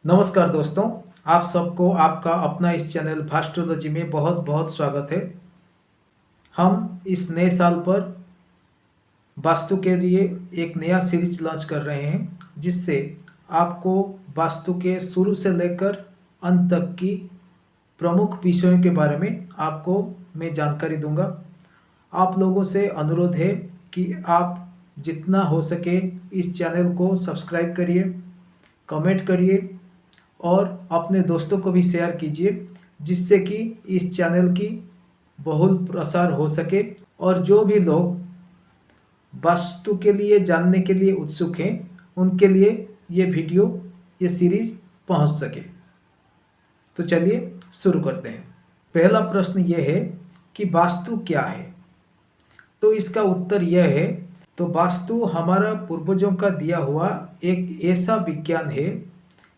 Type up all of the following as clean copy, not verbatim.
नमस्कार दोस्तों, आप सबको आपका अपना इस चैनल भास्ट्रोलॉजी में बहुत बहुत स्वागत है। हम इस नए साल पर वास्तु के लिए एक नया सीरीज लॉन्च कर रहे हैं, जिससे आपको वास्तु के शुरू से लेकर अंत तक की प्रमुख विषयों के बारे में आपको मैं जानकारी दूंगा। आप लोगों से अनुरोध है कि आप जितना हो सके इस चैनल को सब्सक्राइब करिए, कमेंट करिए और अपने दोस्तों को भी शेयर कीजिए, जिससे कि इस चैनल की बहुल प्रसार हो सके और जो भी लोग वास्तु के लिए जानने के लिए उत्सुक हैं उनके लिए ये सीरीज़ पहुंच सके। तो चलिए शुरू करते हैं। पहला प्रश्न ये है कि वास्तु क्या है। तो इसका उत्तर यह है, तो वास्तु हमारा पूर्वजों का दिया हुआ एक ऐसा विज्ञान है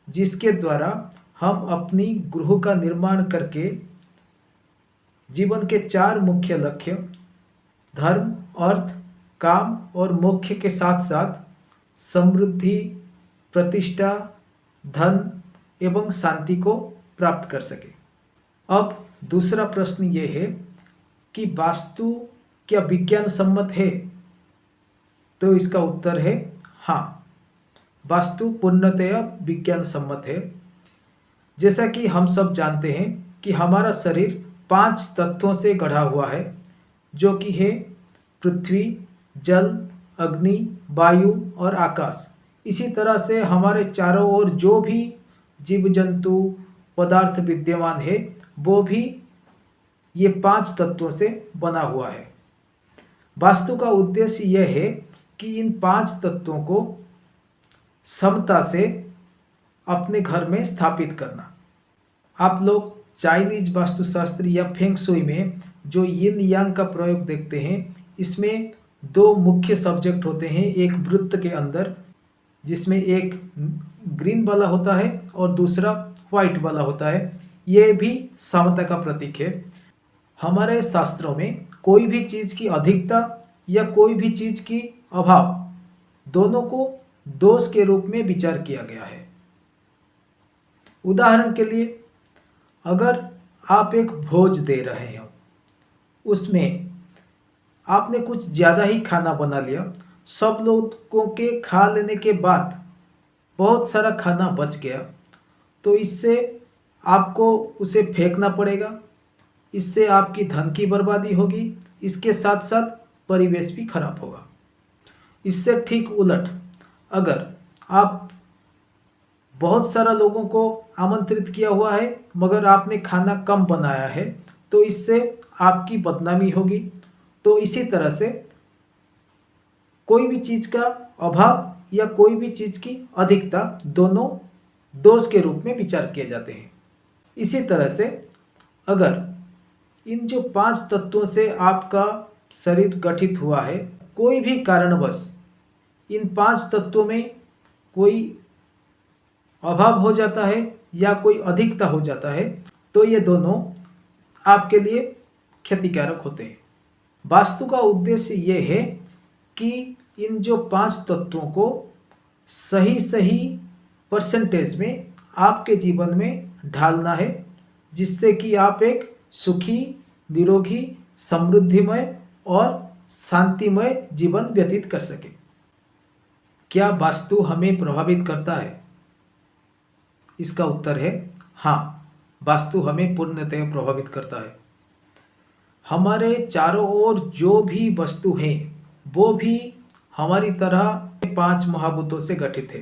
जिसके द्वारा हम अपनी गृह का निर्माण करके जीवन के 4 मुख्य लक्ष्य धर्म, अर्थ, काम और मोक्ष के साथ साथ समृद्धि, प्रतिष्ठा, धन एवं शांति को प्राप्त कर सके। अब दूसरा प्रश्न ये है कि वास्तु क्या विज्ञान सम्मत है। तो इसका उत्तर है हाँ, वास्तु पूर्णतया विज्ञान सम्मत है। जैसा कि हम सब जानते हैं कि हमारा शरीर 5 तत्वों से गढ़ा हुआ है, जो कि है पृथ्वी, जल, अग्नि, वायु और आकाश। इसी तरह से हमारे चारों ओर जो भी जीव जंतु पदार्थ विद्यमान है वो भी ये 5 तत्वों से बना हुआ है। वास्तु का उद्देश्य यह है कि इन 5 तत्वों को समता से अपने घर में स्थापित करना। आप लोग चाइनीज वास्तुशास्त्र या फेंग शुई में जो यिन यांग का प्रयोग देखते हैं, इसमें 2 मुख्य सब्जेक्ट होते हैं। एक वृत्त के अंदर, जिसमें एक ग्रीन वाला होता है और दूसरा व्हाइट वाला होता है। ये भी समता का प्रतीक है। हमारे शास्त्रों में कोई भी चीज़ की अधिकता या कोई भी चीज़ की अभाव, दोनों को दोष के रूप में विचार किया गया है। उदाहरण के लिए, अगर आप एक भोज दे रहे हो, उसमें आपने कुछ ज़्यादा ही खाना बना लिया, सब लोगों के खा लेने के बाद बहुत सारा खाना बच गया, तो इससे आपको उसे फेंकना पड़ेगा। इससे आपकी धन की बर्बादी होगी, इसके साथ साथ परिवेश भी खराब होगा। इससे ठीक उलट, अगर आप बहुत सारा लोगों को आमंत्रित किया हुआ है मगर आपने खाना कम बनाया है, तो इससे आपकी बदनामी होगी। तो इसी तरह से कोई भी चीज़ का अभाव या कोई भी चीज़ की अधिकता, दोनों दोष के रूप में विचार किए जाते हैं। इसी तरह से अगर इन जो 5 तत्वों से आपका शरीर गठित हुआ है, कोई भी कारणवश इन 5 तत्वों में कोई अभाव हो जाता है या कोई अधिकता हो जाता है, तो ये दोनों आपके लिए क्षतिकारक होते हैं। वास्तु का उद्देश्य ये है कि इन जो 5 तत्वों को सही सही परसेंटेज में आपके जीवन में ढालना है, जिससे कि आप एक सुखी, निरोगी, समृद्धिमय और शांतिमय जीवन व्यतीत कर सकें। क्या वास्तु हमें प्रभावित करता है? इसका उत्तर है हाँ, वास्तु हमें पूर्णतः प्रभावित करता है। हमारे चारों ओर जो भी वस्तु हैं वो भी हमारी तरह 5 महाभूतों से गठित है,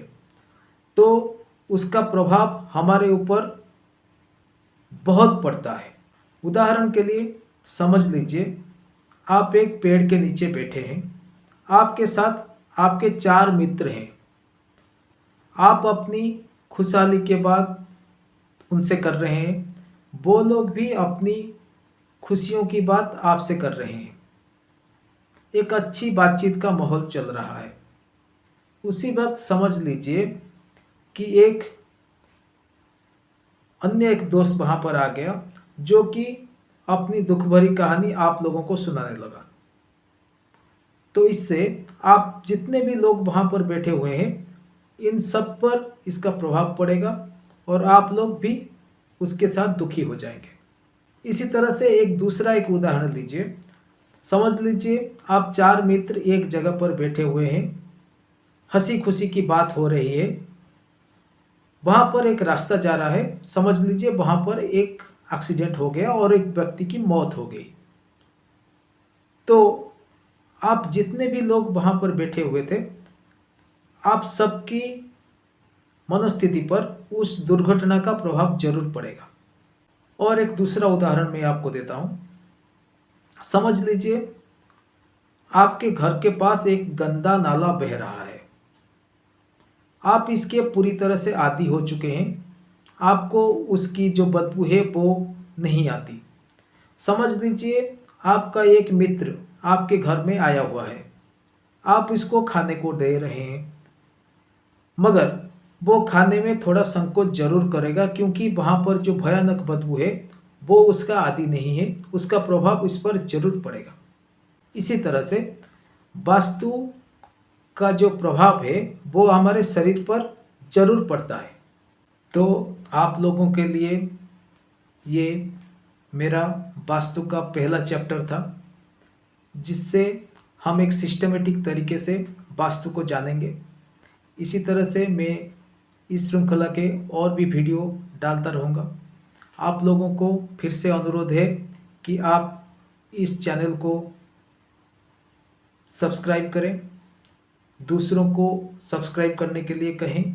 तो उसका प्रभाव हमारे ऊपर बहुत पड़ता है। उदाहरण के लिए समझ लीजिए, आप एक पेड़ के नीचे बैठे हैं, आपके साथ आपके 4 मित्र हैं। आप अपनी खुशहाली के बाद उनसे कर रहे हैं, वो लोग भी अपनी खुशियों की बात आपसे कर रहे हैं। एक अच्छी बातचीत का माहौल चल रहा है। उसी वक्त समझ लीजिए कि एक दोस्त वहाँ पर आ गया, जो कि अपनी दुख भरी कहानी आप लोगों को सुनाने लगा। तो इससे आप जितने भी लोग वहाँ पर बैठे हुए हैं, इन सब पर इसका प्रभाव पड़ेगा और आप लोग भी उसके साथ दुखी हो जाएंगे। इसी तरह से एक उदाहरण लीजिए। समझ लीजिए आप 4 मित्र एक जगह पर बैठे हुए हैं, हंसी खुशी की बात हो रही है। वहाँ पर एक रास्ता जा रहा है, समझ लीजिए वहाँ पर एक एक्सीडेंट हो गया और एक व्यक्ति की मौत हो गई। तो आप जितने भी लोग वहाँ पर बैठे हुए थे, आप सबकी मनोस्थिति पर उस दुर्घटना का प्रभाव जरूर पड़ेगा। और एक दूसरा उदाहरण मैं आपको देता हूँ। समझ लीजिए आपके घर के पास एक गंदा नाला बह रहा है। आप इसके पूरी तरह से आदी हो चुके हैं, आपको उसकी जो बदबू है वो नहीं आती। समझ लीजिए आपका एक मित्र आपके घर में आया हुआ है, आप इसको खाने को दे रहे हैं, मगर वो खाने में थोड़ा संकोच जरूर करेगा क्योंकि वहाँ पर जो भयानक बदबू है वो उसका आदी नहीं है, उसका प्रभाव इस पर जरूर पड़ेगा। इसी तरह से वास्तु का जो प्रभाव है वो हमारे शरीर पर जरूर पड़ता है। तो आप लोगों के लिए ये मेरा वास्तु का पहला चैप्टर था, जिससे हम एक सिस्टमेटिक तरीके से वास्तु को जानेंगे। इसी तरह से मैं इस श्रृंखला के और भी वीडियो डालता रहूँगा। आप लोगों को फिर से अनुरोध है कि आप इस चैनल को सब्सक्राइब करें, दूसरों को सब्सक्राइब करने के लिए कहें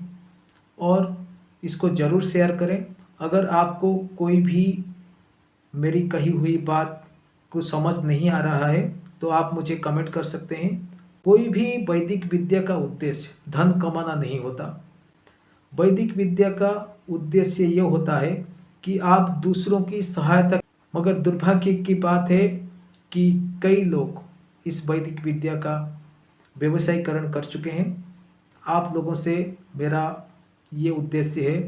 और इसको ज़रूर शेयर करें। अगर आपको कोई भी मेरी कही हुई बात को समझ नहीं आ रहा है तो आप मुझे कमेंट कर सकते हैं। कोई भी वैदिक विद्या का उद्देश्य धन कमाना नहीं होता। वैदिक विद्या का उद्देश्य ये होता है कि आप दूसरों की सहायता। मगर दुर्भाग्य की बात है कि कई लोग इस वैदिक विद्या का व्यवसायीकरण कर चुके हैं। आप लोगों से मेरा ये उद्देश्य है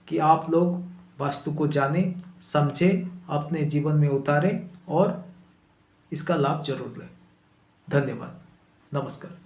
कि आप लोग वास्तु को जानें, समझें, अपने जीवन में उतारें और इसका लाभ जरूर लें। धन्यवाद। नमस्कार।